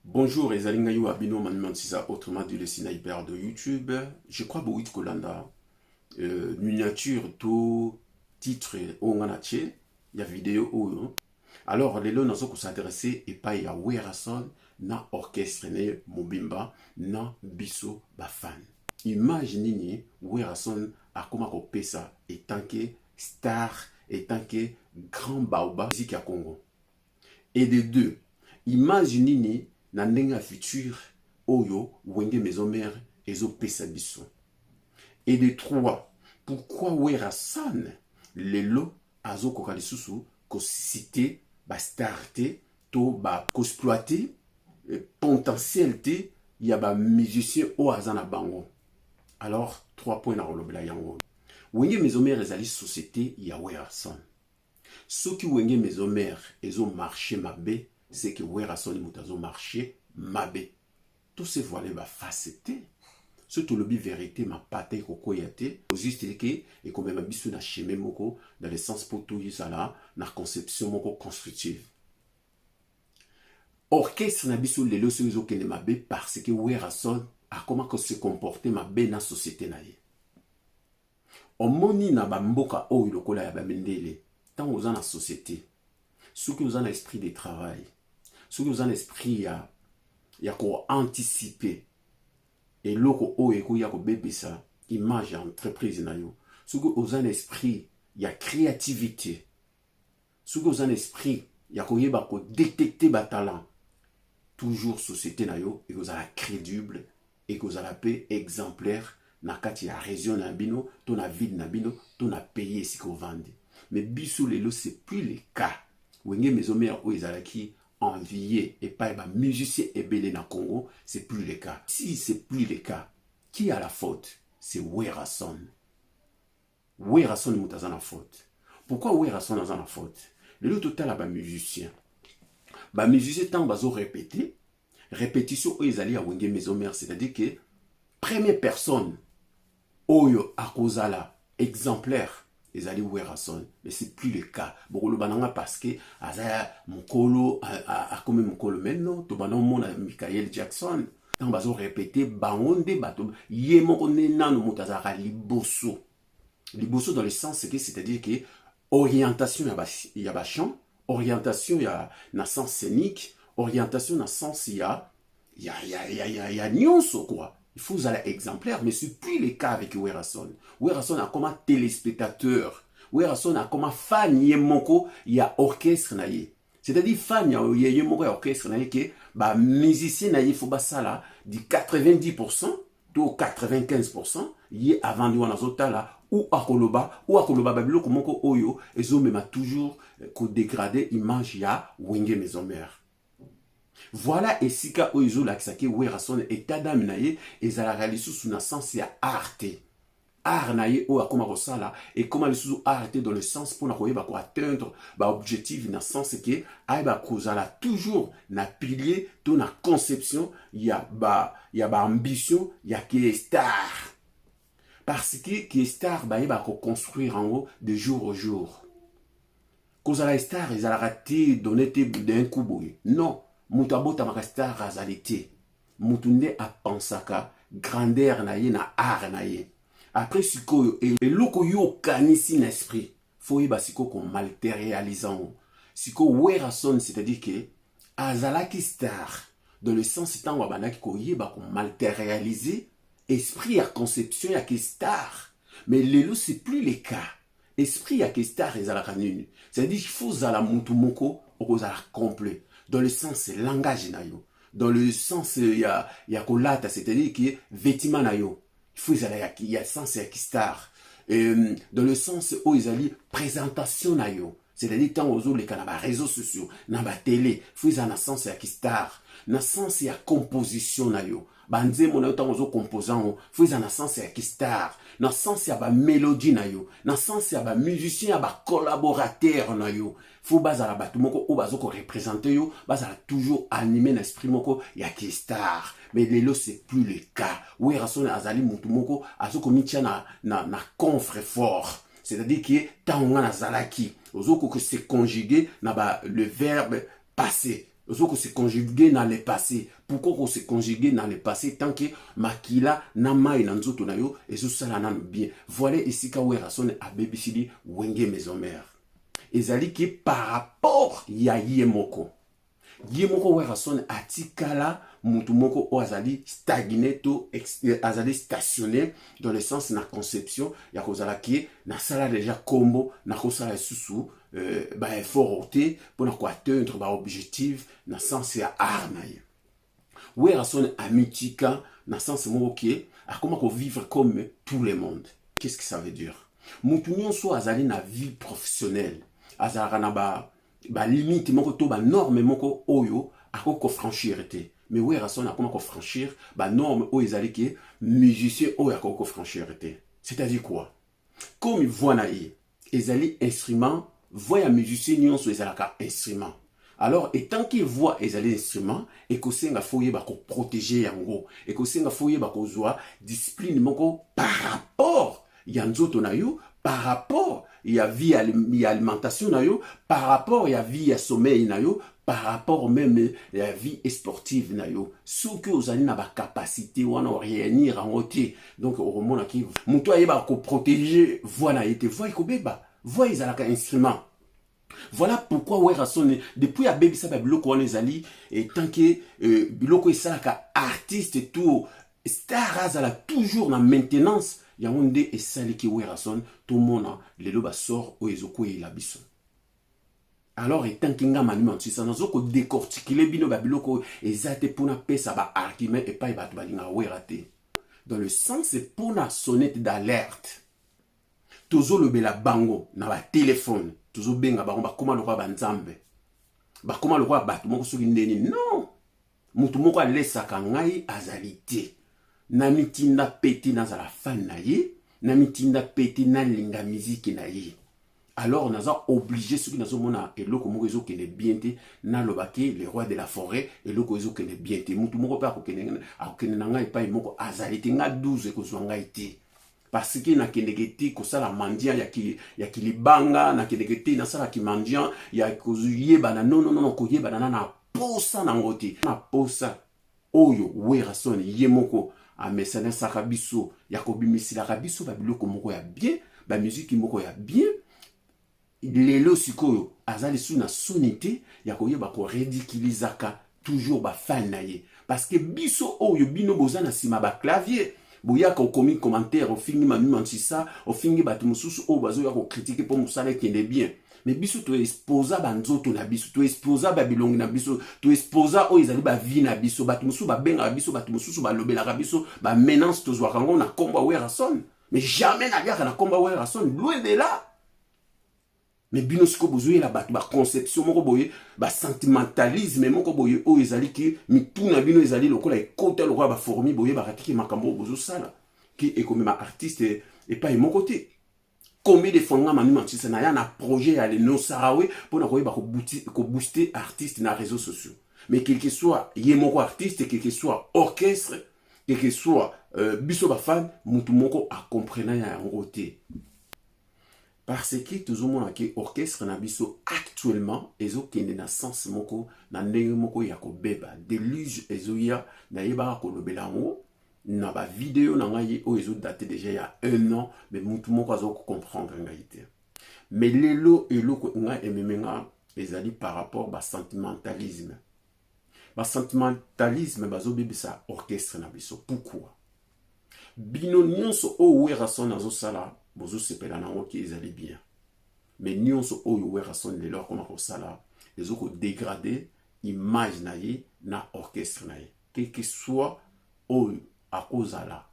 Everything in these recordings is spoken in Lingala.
Bonjour, Ezalinga Yo Abino Manimantisa, autrement dit le sniper de YouTube. Je crois que Boïd Kolanda, miniature, tout titre, Onganache, il y a vidéo. Alors, les lots nous s'adresser et pas à Werason, na orchestre, ne Mobimba, na Bisso Bafan. Imaginez, Werason a comment on peut ça, et tant que star, et tant que grand baoba, musique à Congo. Et de deux, imaginez, na ndenga futur oyo wenge maison mère ezo pesa biso. Et de trois, pourquoi Werason lelo azo koka lisusu ko cité ba starté to ba ko exploiter potentialité ya ba musicien o azana bango. Alors 3 points na rolobela yango. Wenge maison mère ezali société ya Werason. Ceux qui wenge maison mère ezo marché mabe, c'est que Werason moutazo marché mabe. Tout se voilé ba facette. Surtout le bi vérité ma pate koko yate. Juste que et comme ma bisu na chemin moko dans le sens pour tout ça na conception moko constructive. Orchestre na bisu lelo so kene mabe parce que Werason a comment se comporter mabe na société na ye. Omoni na ba mboka oyo lokola ya ba mendele. Tant aux en société. Ceux qui ont un esprit de travail, ceux qui ont un esprit à anticiper et l'autre o et qu'il y a bébé ça image entreprise na yo, ceux qui ont un esprit il y a créativité, ceux qui ont un esprit il y a qu'on détecter ba talent, toujours société na yo et que vous allez crédible et que vous allez paix exemplaire na kati ya région na bino, to na ville na bino, to na pays si ko vende. Mais biso lelo c'est plus le cas. Wenge maison mère ou ezalaki envié et pas un musicien ebele na Congo, c'est plus le cas. Si c'est plus le cas, qui a la faute? C'est Werason. Werason moutaza na faute. Pourquoi Werason a la faute? Le total a ba musicien. Ba musicien tant bazo répéter, répétition ou ezali a wenge maison mère, c'est-à-dire que première personne oyo akozala exemplaire ezali Werason, mais c'est plus le cas. Bokolo bananga parce que azaya mokolo a comme mokolo maintenant to bana mona Michael Jackson tant bazo répéter bangonde bato ye moko nanu mutazaka liboso. Liboso dans le sens que c'est-à-dire que orientation ya ba chant, orientation ya na sens scénique, orientation na sens ya nyonso quoi. Il faut aller exemplaire, mais c'est plus le cas avec Werason. Werason a comme téléspectateur. Werason a comme fan yemoko ya orchestre na ye. C'est-à-dire fan ya yemoko ya orchestre na ye que ba musicien na ye faut ba sala di 90% to 95% ye avant di wana zotala ou akoloba babiloko moko oyo ezo mema toujours ko dégrader image ya wenge maison mère. Voilà esika oizo laksaki Werason état d'âme naie ezala réaliser sous na sens ya arte. Art naie o akoma rosala et comment le sous arte dans le sens pour na koyeba ko atteindre ba objectif na sens que aiba kozala toujours na pilier to na conception ya ba ambition ya qui est star. Parce que qui est star ba eba ko construire en haut de jour au jour. Kozala star ezala raté donner d'un coup boy. Non. Mutabota makastar razalité. Mutunde a pensaka grandeur na ye na art na ye. Après sikoyo et loko yo kanisi na esprit. Faut yeba siko ko matérialisant. Siko Werason c'est-à-dire que azalaki star dans le sens tant wabandaki ko yeba ko matérialiser esprit à conception ya ki star. Mais lelo c'est plus le cas. Esprit ya ki star ezalaka nini. C'est-à-dire qu'il faut zala mutu moko okozala complet. Dans le sens langage na yo, dans le sens ya kolata, c'est-à-dire que vêtement na yo, il faut il y a sens ya ki star. Dans le sens où ils allaient présentation na yo, c'est-à-dire tant aux autres les canaux réseaux sociaux, na ba télé, faut ils na sens ya ki star, na sens ya composition na yo. Banze mon autant aux composants, faut ils na sens ya ki star, na sens ya ba mélodie na yo, na sens ya ba musicien ya ba collaborateur na yo. Faut bazala batu moko ou bazoko représenter yo, bazala toujours animé l'esprit moko ya ki star. Mais lelo c'est plus le cas. Werason azali mutu moko azoko mitia na confre fort. C'est-à-dire que tant on a zalaki, ozoko que c'est conjugué na ba le verbe passé. Ozoko se conjuguer dans le passé. Pourquoi on se conjuguer dans le passé tant que makila na mai na nzoto na yo ezo sala na bien. Voilà ici ka wera son a babysidi wenge maison mère. Ezali ki par rapport ya yemoko. Yemoko wera son atikala mutu moko o azali stagné to azali stationné dans le sens na conception ya kozala ki na sala déjà combo na kosala susu effort pour atteindre objectif dans le sens ya art na ye. Wera son amitika dans le sens moko ki a comment vivre comme tout le monde. Qu'est-ce que ça veut dire? Mutu nyonso azali na vie professionnelle azala na ba limite moko to ba norme moko oyo akoko franchir te. Mais wera son a comment franchir ba norme oyo ezali ki musicien oyo akoko franchir te. C'est-à-dire quoi? Comme il voit na ye ezali instrument voya musicien nyonso ezalaka instrument. Alors étant qu'il voit ezali instrument ekosenga foye ba ko protéger yango ekosenga foye ba ko zwa discipline moko par rapport ya nzoto na yo, par rapport ya vie ya alimentation na yo, par rapport ya vie ya sommeil na yo, par rapport même ya vie sportive na yo. Ce que vous avez na ba capacité wana réunir en ôté. Donc au moment qui muto ayeba ko protéger voix na yete voix ko beba voix ezalaka instrument. Voilà pourquoi wera son depuis a baby sa biloko wana ezali et tant que biloko esalaka artiste tout star azala toujours na maintenance ya onde esali ki wera son tout mona lelo ba sort o ezoko la biso. Alors étant kinga manument si ça nazoko décortiquer bino ba biloko ezate pona pesa ba argument et pas ba balinga wera te. Dans le sens c'est pona sonnette d'alerte. Tozo le bela bango na ba téléphone tozo benga bango ba koma le roi banzambe ba koma le roi batu moko soki ndeni non mutu moko alesaka ngai azalité na mitinda peti na zala fan na ye na mitinda peti na linga musique na ye. Alors naza obligé soki nazo mona eloko moko ezo kene bien te na lobaki le roi de la forêt eloko ezo kene bien te mutu moko pa ko kene na ngai pa moko azalité nga 12 ko zo ngai te. Parce que na kenegeti ko sala mandia ya kilibanga na kenegeti na sala ki mandia ya kozuyeba na non ko yeba na posa na ngoti na posa oyo wera son yemoko a mesana sakabiso ya kobimisila kabiso ba biloko moko ya bien ba musique moko ya bien lelo sikoyo azali su na sonité ya koyeba ko ridiculizaka toujours ba fan na ye parce que biso oyo bino bozana sima ba clavier boyaka au commis commentaire au fingi manu mansisa au fingi batu mususu o bazo ya ko critiquer pour musala kende bien mais biso to exposa banzoto na biso to exposa ba bilongi na biso to exposa o ezali ba vie na biso batu mususu ba benga biso batu mususu ba lobela biso ba menace to zwa kango na komba wera son mais jamais na liaka na komba wera son loin de là. Mais bino siko bozoye la batu ba conception moko boye ba sentimentalisme moko boye o ezali ki mituna bino ezali lokola ekota lokwa ba formi boye ba ratiki makambo bozo sala ki ekomema artiste et pas mon côté. Combien de fois manu mantisa na ya na projet ya le no sarawe pour na koyeba ko booster artiste na réseaux sociaux. Mais quel que soit yemoko artiste, quel que soit orchestre, quel que soit biso ba fan mutu moko a comprendre ya ngote. Parce que toujours mon orchestre na biso actuellement ezo kende na sens moko na ndenge moko ya ko beba déluge ezo ya na yeba ko lobela ngo na ba vidéo na ngai o ezo daté déjà il y a 1 an mais mutu moko azo comprendre ngaité. Mais lelo eloko nga ememenga ezali par rapport ba sentimentalisme. Ba sentimentalisme bazo bebisa orchestre na biso. Pourquoi? Bino nyonso o wera son azo sala bozo sepela nango ki ezali bien. Mais nyonso oyo wera son le leur comment sala ezoko dégrader image na ye na orchestre na ye. Quel que soit oyo akozala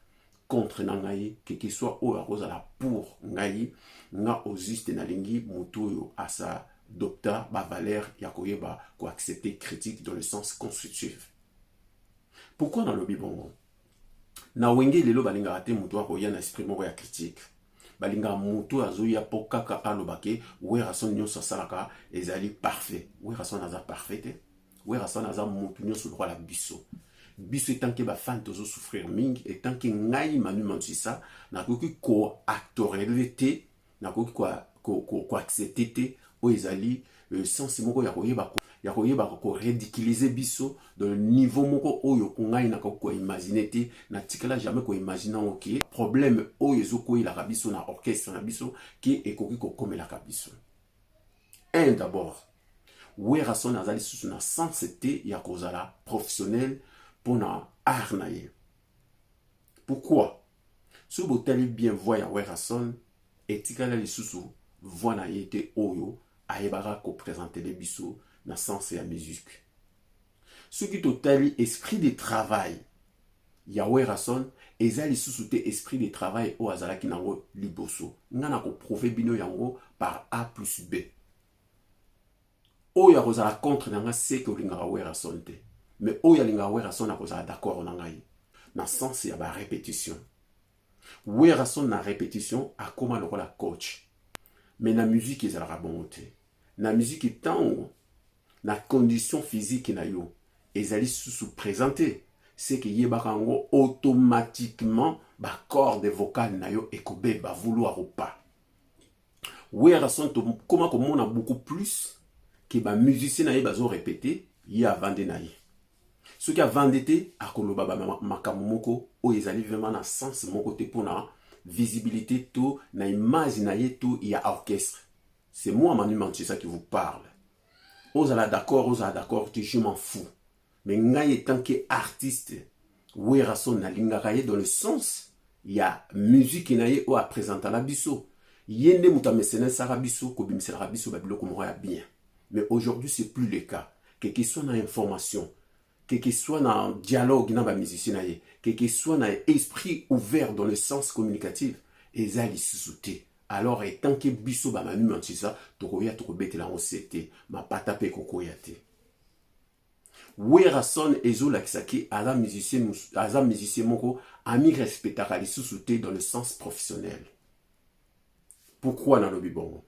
contre na ngai, quel que soit oyo akozala pour ngai, nga juste na lingi mutu oyo asa docteur ba valeur ya koyeba ko accepter critique dans le sens constructif. Pourquoi dans le bibongo? Na wenge lelo balinga ate mutu akoya na esprit moko ya critique. Balinga mutu azoya po kaka alobake wera son nyonso salaka ezali parfait. Wera son aza parfait. Wera son aza mutu nyonso lokwa la biso. Biso etant que ba fan tozo souffrir ming etant que ngai manu mansisa na koki ko actoralité na koki ko accepter te o ezali sens moko ya koyeba ko ya koyeba ko ridiculiser biso dans le niveau moko oyo ngai na ko imaginer te na tikala jamais ko imaginer OK problème oyo ezokwela ka biso na orchestre na biso ki ekoki ko komela ka biso. Un d'abord Werason azali susu na sensité ya kozala professionnel pour na art na ye. Pourquoi? Si vous allez bien voir ya Werason etikala lisusu voix na ye te oyo ayebaka ko présenter les biso na sens ya musique. Ce qui totali esprit de travail ya Werason ezali susu te esprit de travail o azalaki nango liboso. Ngana ko prouver bino yango par A plus B. Oyo akozala contre nanga c'est que lingaka Werason te. Mais oyo lingaka Werason akozala d'accord na ngai. Na sens ya ba répétition. Werason na répétition akoma lokola coach. Mais na musique ezalaka bongo te. Na musique tango na condition physique na yo ezali susu présenté. C'est que yebaka ngo automatiquement ba corde vocale na yo ekobe ba vouloir ou pas. Werason to koma komona beaucoup plus que ba musicien na ye bazo répéter ya vande na ye. Ce qui a vendé à koloba ba makamoko o ezali vraiment na sens mon côté pour na visibilité tout na image na ye tout il y a orchestre. C'est moi Manu Manchester qui vous parle. Osala d'accord, je m'en fous. Mais ngai tant qu'artiste, Werason na lingaka ye dans le sens il y a musique na ye o a présenter la biso. Yende muta mesene sara biso ko bimisela biso ba biloko mo ya bien. Mais aujourd'hui c'est plus le cas. Que soit dans information, que soit dans dialogue na ba musicien na ye, que soit dans esprit ouvert dans le sens communicatif, ezali susute. Alors tant que biso ba Manu Manchester tokoya tokobetela ngo c'était ma pata pe kokoya te. Werason ezolakisaki aza musicien moko ami respectaka lisusu te dans le sens professionnel. Pourquoi na lobi bongo?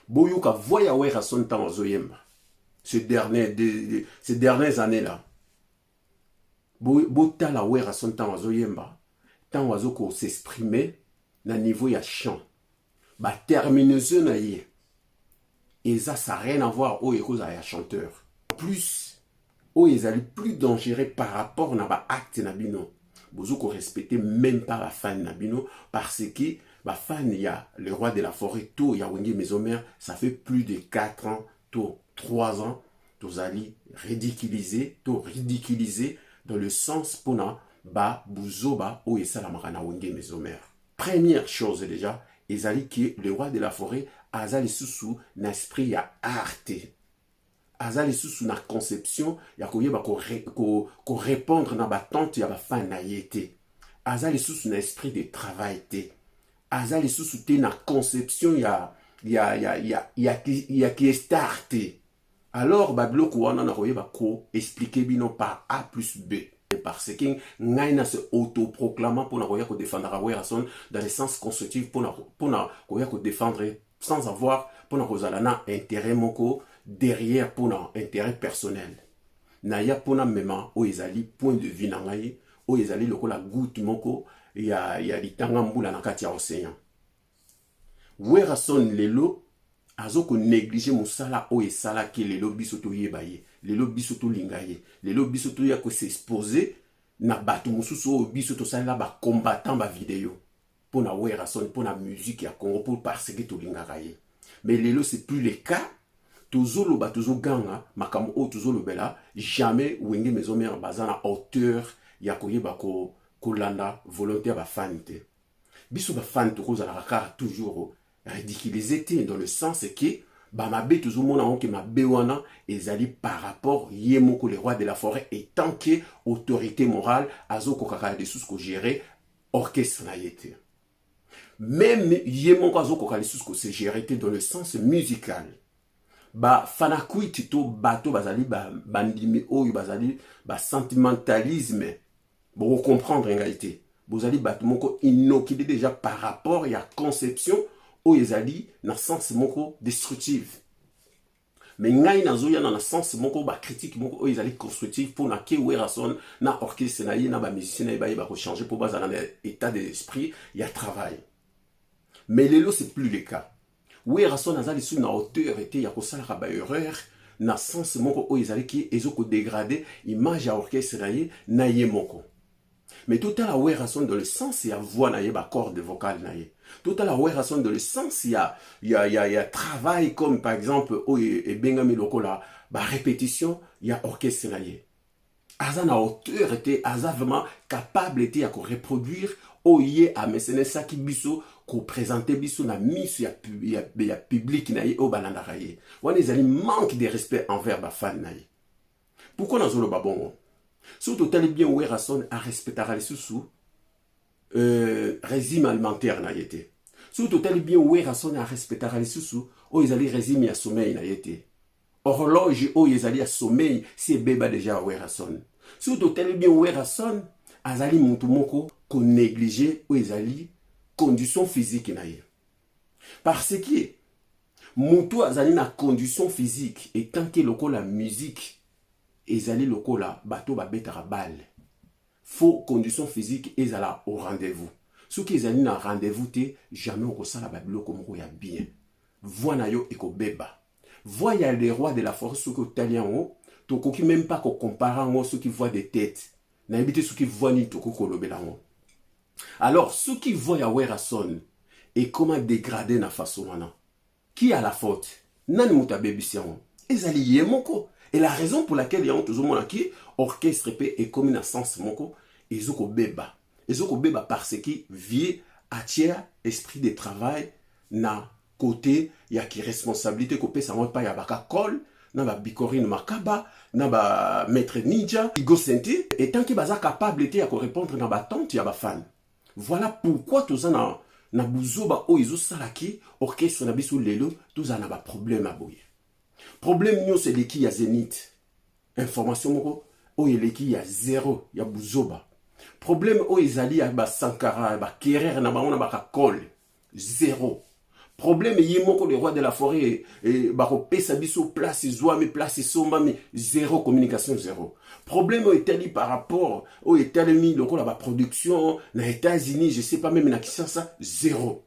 Boyuka voya Werason tan ozoyemba. Ces dernières années là. Botala Werason tan ozoyemba. Tan ozoko s'exprimer na niveau ya chant. Ba terminaison na ye. Et ça n'a rien à voir au ekoza ya chanteur. Plus ils allaient plus dangereux par rapport à ba acte na bino. Vous respectez même pas la fan na bino parce que ba fan il y a le roi de la forêt tout il y a Wengi Mesomer ça fait plus de 4 ans tout 3 ans vous allez ridiculiser dans le sens pour na ba buzoba ou esala makana Wengi Mesomer. Première chose déjà ils allaient que le roi de la forêt azali sous l'esprit ya arte. Azali sous na conception ya koyeba ko répondre na batante ya ba fan na yete. Azali sous na esprit de travail te. Azali sous te na conception ya qui est starté. Alors ba bloko wana na koyeba ko expliquer bino par A plus B. Parce que ngaina se autoproclamant pour na koya ko défendre Werason dans le sens constructif pour na koya ko défendre sans avoir pour na kozalana intérêt moko derrière pour un intérêt personnel. Naya pour na mema o ezali point de vue na ngai o ezali lokola goutte moko ya litanga mbula na kati ya océan. Werason lelo azoko négliger musala o esala ki lelo biso to yeba ye, lelo biso to linga ye, lelo biso to ya ko s'exposer na bato mususu o biso to sala ba combattant ba vidéo pour na Werason pour na musique ya Congo pour parce que to linga ye. Mais lelo c'est plus le cas. Tozolo ba tozo ganga makamo o tozolo bela jamais Wengi Mesomer bazana auteur ya koyeba ko kolanda volontaire ba fan te. Biso ba fan to kozala kaka toujours ridiculiser te dans le sens que ba mabe tozo mona on ke mabe wana ezali par rapport yemoko le roi de la forêt et tant que autorité morale azoko kaka de sous ko gérer orchestre na yete. Même yemoko azoko kaka de sous ko se gérer dans le sens musical. Ba fanakui tito bato bazali bandimi oyo bazali ba sentimentalisme pour comprendre en réalité bozali bato moko inokide déjà par rapport à la conception oyo ezali na sens moko destructive mais ngai nazoya na sens moko ba critique moko oyo ezali constructive pour na ke Werason na orchestre na ye na ba musicien na ba ko changer pour bazala na état d'esprit il y a travail mais lelo c'est plus le cas. Werason azali sous na hauteur était ya kosala ba erreur na sens moko oyo ezali ki ezokodégrade image ya orchestre na ye na ye moko. Mais tout à la Werason dans le sens il y a voix na ye ba corde vocale na ye. Tout à la Werason dans le sens il y a travail comme par exemple oyo e bengami lokola ba répétition il y a orchestre na ye. Aza na hauteur était aza vraiment capable était à reproduire oye a mesene saki biso ko présenter biso na miso ya public na ye o balanda ye. Wana ezali manque de respect envers ba fan na ye. Pourquoi na zolo ba bongo? Surtout tali bien Werason a respecté les sous régime alimentaire na yete. Surtout tali bien Werason a respecté les sous o ezali régime ya sommeil na yete. Horloge o ezali ya sommeil si beba déjà Werason. Surtout tali bien Werason azali mutu moko ko négliger o ezali condition physique na ye. Parce que mutu azali na condition physique et tant que loko la musique ezali lokola bato babetaka balle. Faux condition physique ezala au rendez-vous. Ce qui ezali na rendez-vous te jamais okosala babiloko moko ya bien. Voix na yo ekobeba. Voix ya les rois de la forêt ce que italien o tokoki même pas ko comparer ngo ce qui voit des têtes. Na ebité ce qui voit ni toko kolobela ngo. Alors ce qui voit ya Werason et comment dégrader na façon wana. Qui a la faute? Nani mutabebisi ngo? Ezali ye moko. Et la raison pour laquelle il y a toujours mon qui orchestre et comme un sens moko ezoko beba parce que vie attire esprit de travail na côté il y a qui responsabilité ko pesa moi pas ya baka col na ba bikorine makaba na ba maître ninja Igo Senti et tant que baza capable était à répondre na ba tante ya ba fan. Voilà pourquoi tout ça na buzoba o izo salaki orchestre na biso lelo tout ça na ba problème à boye. Problème nous c'est l'équipe ya Zénith. Information moko o l'équipe ya zéro ya buzoba. Problème o ezali ya ba Sankara ba Kerer na ba ba kol zéro. Problème yi moko le roi de la forêt et ba ko pesa biso place zoami place somba mais zéro communication zéro. Problème o etali par rapport au etalemi donc la ba production na États-Unis je sais pas même na Kinshasa zéro.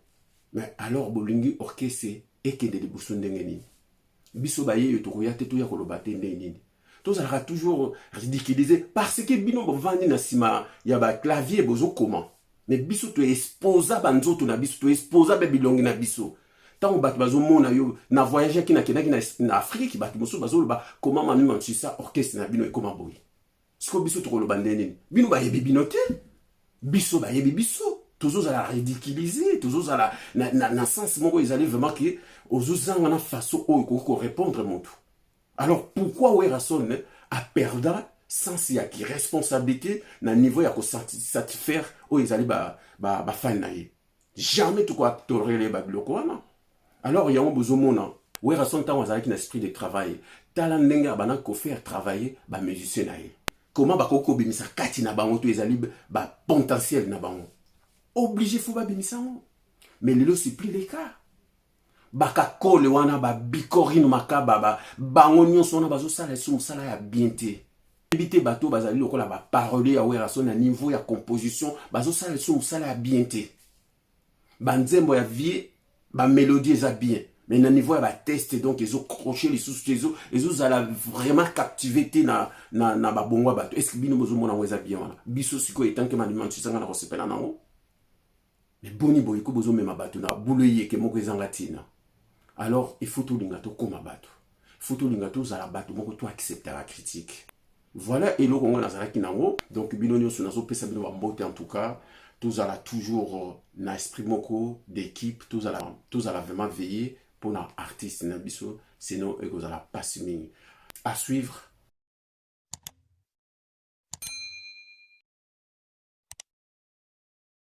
Mais alors bolingi orchestre et que de libuso ndengeni. Biso baye yo tokoya te to ya koloba te nini. Tous ça toujours ridiculisé parce que bino bovandi na sima ya ba clavier bozo comment. Mais biso to exposa banzoto na biso to exposa be bilongi na biso. Tant bat bazo mona yo na voyager ki na Afrique bat moso bazo ba comment manu manchisa orchestre na bino e comment boy. Siko biso to koloba nini. Bino ba yebi bino te. Biso ba yebi biso. Toujours à la ridiculiser, toujours à la na sens moko ils allaient vraiment que aux usanga na façon o ko répondre mon tout. Alors pourquoi Werason a perdu sans y a qui responsabilité na niveau ya ko satisfaire o ils allaient ba fan na ye. Jamais tout quoi tolérer ba biloko wana. Alors il y a un besoin mona Werason ta wazaki na esprit de travail. Tala ndenga bana ko faire travailler ba musicien na ye. Comment ba ko bimisa kati na bango to ils allaient ba potentiel na bango. Obligé faut ba bimisango. Mais lelo c'est plus le cas. Baka kole wana ba bikorine makaba ba bango nyonso na bazo sala so musala ya bienté. Éviter bateau bazali lokola ba parole ya Werason na niveau ya composition bazo sala so musala ya bienté. Banzembo ya vie ba mélodie za bien. Mais na niveau ya ba test donc ils ont croché les sous ils ont ala vraiment captivé na ba bongo bateau. Est-ce que bino bozo mona weza bien wana. Biso siko etant que manimantu sanga na kosepela nango. Mais boni boy ko bozo mema bato na boulot yeke moko ezangatina. Alors il faut tout lingato comme bato. Il faut tout lingato za la bato moko to accepter la critique. Voilà et l'on a nazaraki nango donc binonyo sur nazo pesa bino mbote en tout cas tous à la toujours na esprit moko d'équipe tous à la vraiment veiller pour na artiste na biso sinon ego za la passe à suivre.